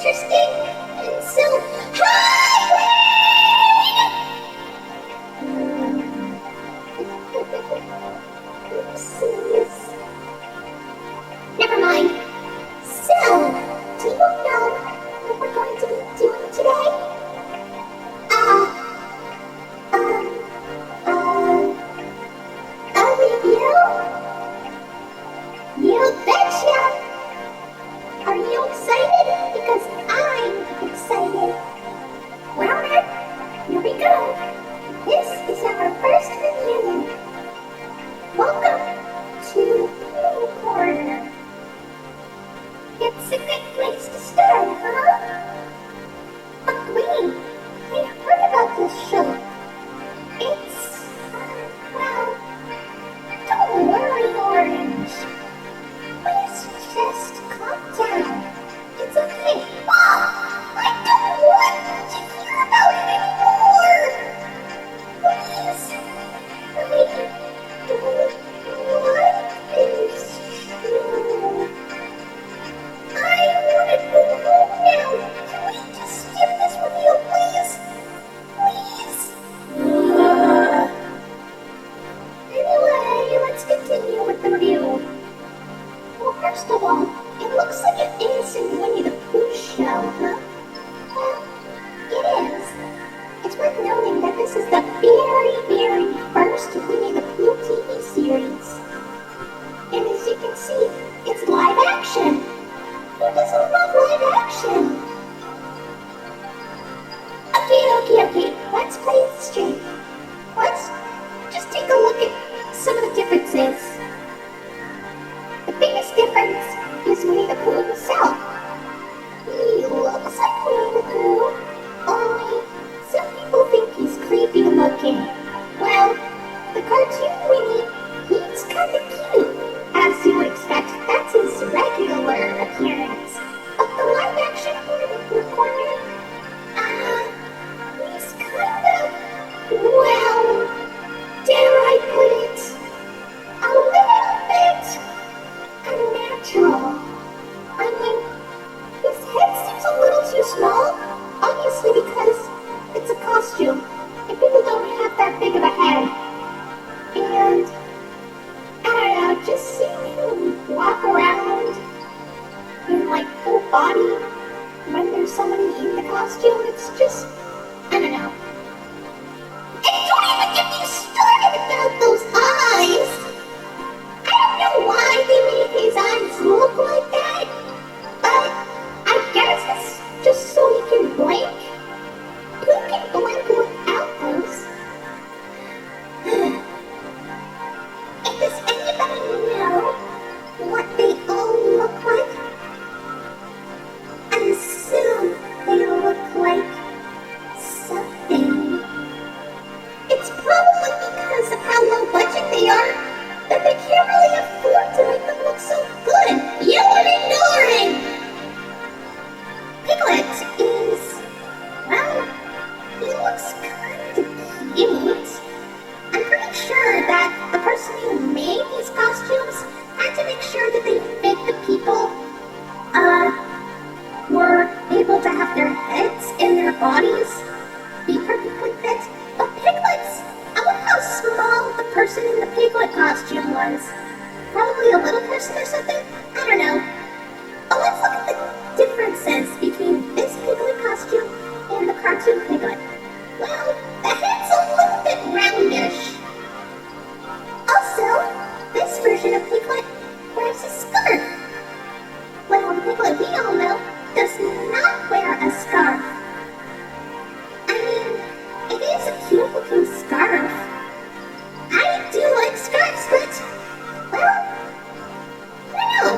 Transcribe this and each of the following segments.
interesting and so highway. Oopsies. Never mind. So, do you know what we're going to be doing today? A review? You betcha! Are you excited? Because I'm excited. Well then, here we go. This is our first review. Welcome to Pooh Corner. It's a good place to start, huh? But wait, I heard about this show. It's, well, don't worry, Orange. Please just calm down. It's okay. Oh, I don't want to hear about it anymore. Please, I don't like this show. I want to go home now. Can we just skip this review, please? Please. Anyway, let's continue with the review. Well, first of all, it looks like it is in Winnie the Pooh show, huh? Well, it is. It's worth noting that this is the very, very first Winnie the Pooh TV series. And as you can see, it's live action. Who doesn't love live action? Okay. Let's play it straight. Let's just take a look at some of the differences. The biggest difference is Winnie the Pooh himself. He looks like Winnie the Pooh, only some people think he's creepy looking. Well, the cartoon Winnie, he's kind of cute. As you would expect, that's his regular appearance. But the live action Winnie the Pooh corner, he's kind of, well, dare I put it, a little bit unnatural. I mean, his head seems a little too small, obviously because it's a costume, and people don't have that big of a head. And, I don't know, just seeing him walk around in, like, full body when there's somebody in the costume, it's just, I don't know. And don't even get me started about those eyes! I don't know why they made his eyes look like that, but I guess it's just so he can blink. Who can blink without those? Does anybody know what they all look like? I assume they look like something. It's probably because of how low budget they are that they can't really afford to make them look so good. You are ignoring! Piglet is, well, he looks kind of cute. I'm pretty sure that the person who made these costumes had to make sure that they fit the people, were able to have their heads and their bodies be perfectly fit. But piglets, I wonder how small the person in the piglet costume was. Probably a little person or something? I don't know. But let's look at the differences between this piglet costume and the cartoon piglet. Well, the head's a little bit roundish. Also, this version of Piglet wears a scarf. Well, Piglet, we all know, does not wear a scarf. I mean, it is a cute looking scarf. I do like scarves, but, well, I don't know.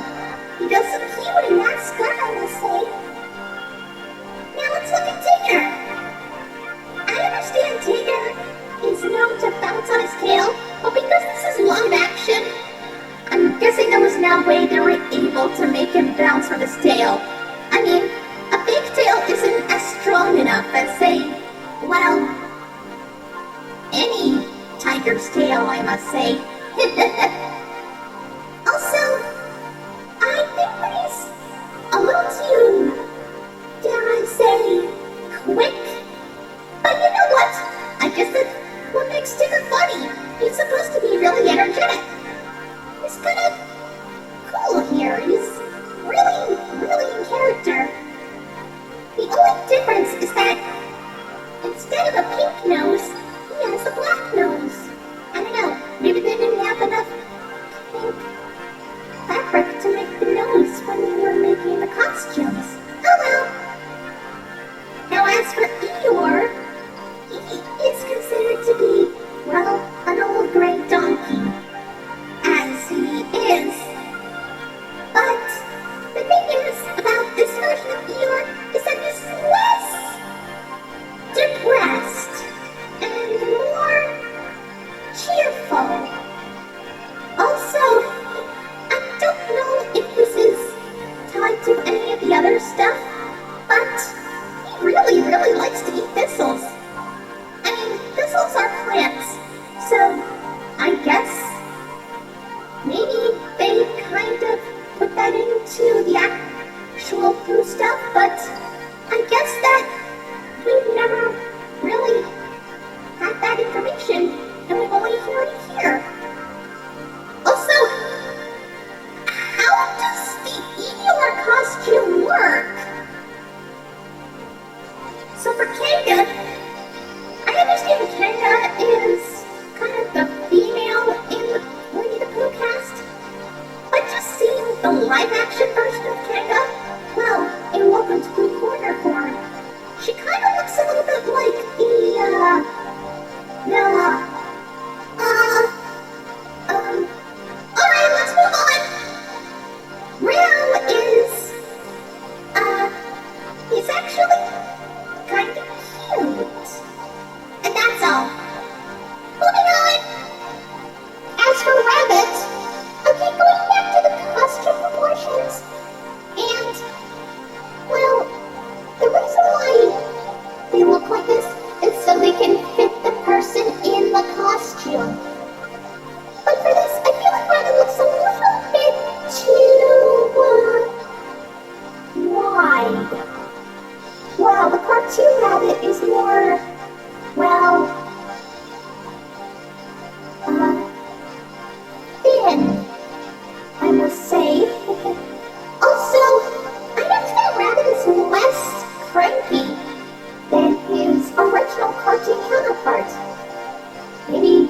He does look cute in that scarf, I must say. Now let's look at Tigger. I understand Tigger is known to bounce on his tail, but because this is live action, I'm guessing there was no way they were able to make him bounce from his tail. I mean, a big tail isn't as strong enough as, say, well, any tiger's tail, I must say. Also, I think that he's a little too is that instead of a pink nose, he has a black nose. I don't know, maybe they didn't have enough pink fabric to make the nose when they were making the costumes. Oh well. Now as for Eeyore, he is considered to be, well, an old gray donkey, as he is. But the thing is about this version of Eeyore is that he's less depressed and more cheerful. Also, I don't know if this is tied to any of the other stuff, but he really, really likes to eat thistles. I mean, thistles are plants, so I guess maybe they kind of put that into the actual Pooh stuff, but I guess that we've never really had that information, and we've only heard it here. Also, how does the Eeyore costume work? So for Kanga, I understand Kanga is kind of the female in the Winnie the Pooh cast, but just seeing the live-action version of Kanga, well, in Welcome to Pooh Corner form, she kind of looks a little bit like alright, let's move on. Rio is, he's actually kind of cute. And that's all. Moving on. As for Rabbit, okay, going back to the costume proportions, and, well, the reason why they look like this is so they can fit the person in the costume. But for this, I feel like Rabbit looks a little bit too, wide. Well, the cartoon Rabbit is more, well, thin, I must say. Also, I noticed that Rabbit is less cranky than his original cartoon counterpart. Maybe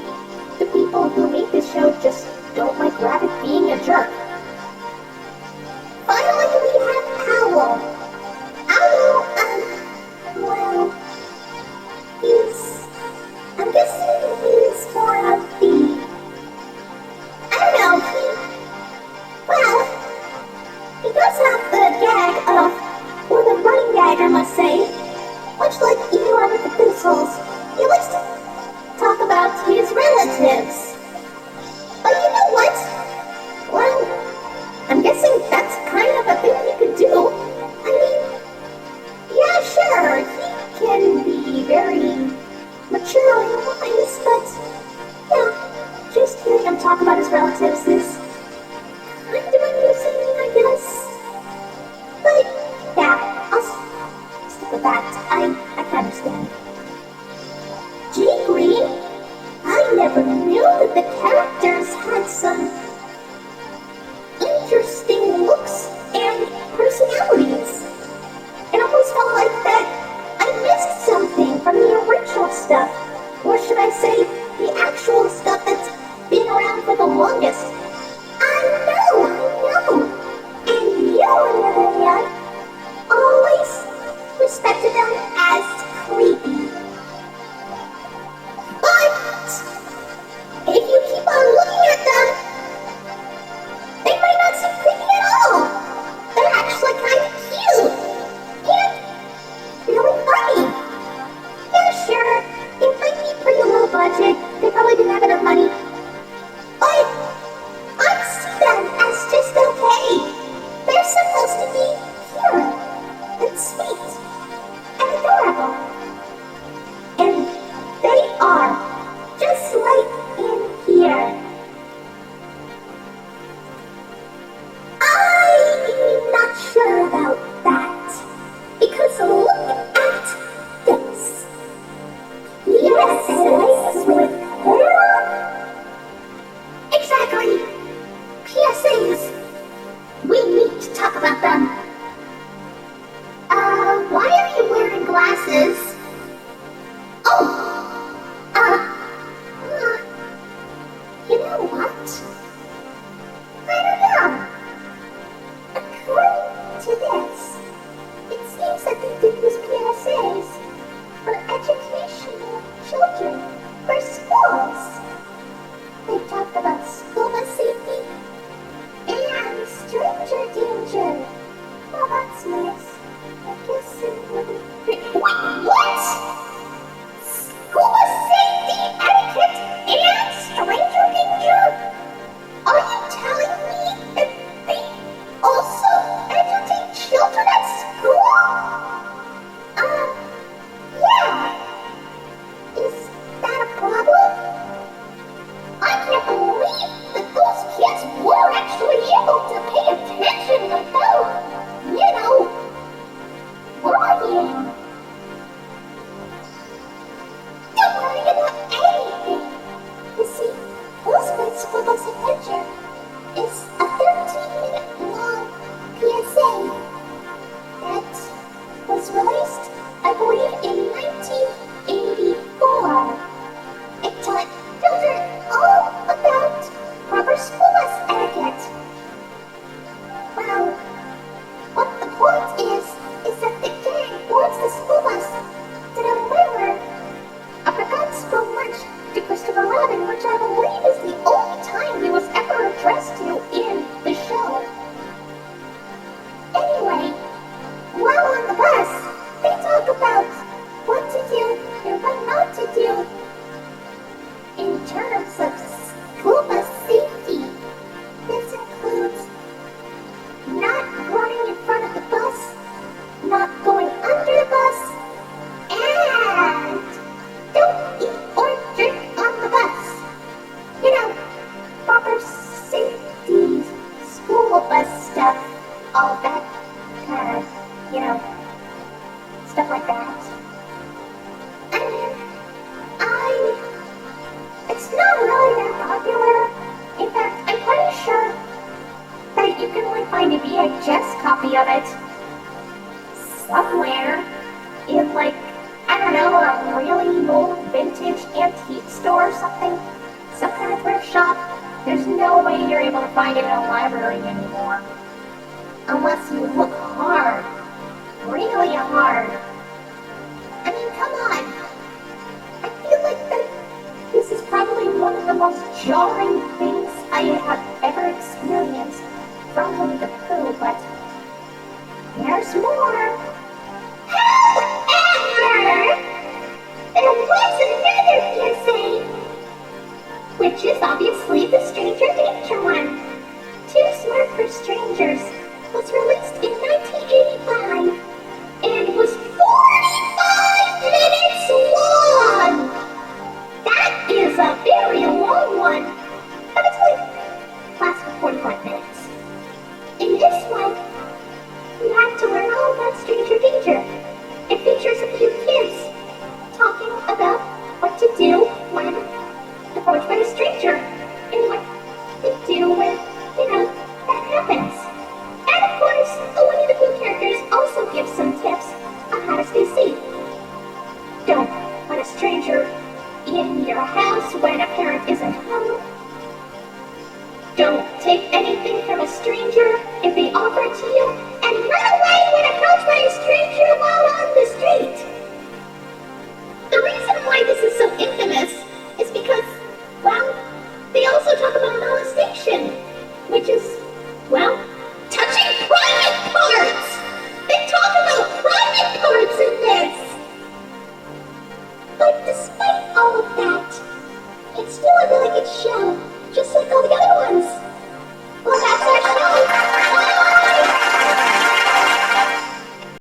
the people who made this show just don't like Rabbit being a jerk. Finally, we have Owl. Owl, well, I'm guessing he's more of the, I don't know, well, he does have the gag of, or the running gag, I must say, much like Eeyore with the thistles. He likes to talk about his relatives. But you know what? Well, I'm guessing that's kind of a thing he could do. I mean, yeah, sure, he can be very mature and wise, but yeah, just hearing him talk about his relatives is kind of amusing, I guess. But yeah, I'll stick with that. I can understand. G Green, I never knew that the characters had some interesting looks and personalities. It almost felt like that I missed something from the original stuff. Or should I say, the actual stuff that's been around for the longest. I know! And you, on the other hand, always respected them as creepy. But if you keep on looking at them, they might not seem creepy at all. They're actually kind of cute. And really funny. Yeah, sure, it might be pretty low budget. They probably didn't have enough money. But I see them as just okay. They're supposed to be pure and sweet and adorable. And they are, just like in here. I'm not sure about that, because look at this. PSAs with hair? Exactly. PSAs. We need to talk about them. Why are you wearing glasses? was released, I believe, in 1984. It taught children all about proper school bus etiquette. Well, what the point is that the gang boards the school bus to deliver a forgotten spoon lunch to Christopher Robin, which I believe is the only time he was ever addressed to in the show. Anyway, while on the bus, they talk about what to do and what not to do in terms of school bus safety. This includes not running in front of the bus, not going under the bus, and don't eat or drink on the bus. You know, proper safety, school bus stuff, all that kind of, stuff like that. I mean, it's not really that popular. In fact, I'm pretty sure that you can only find a VHS copy of it somewhere in, like, I don't know, a really old vintage antique store or something. Some kind of thrift shop. There's no way you're able to find it in a library anymore. Unless you look hard. Really hard.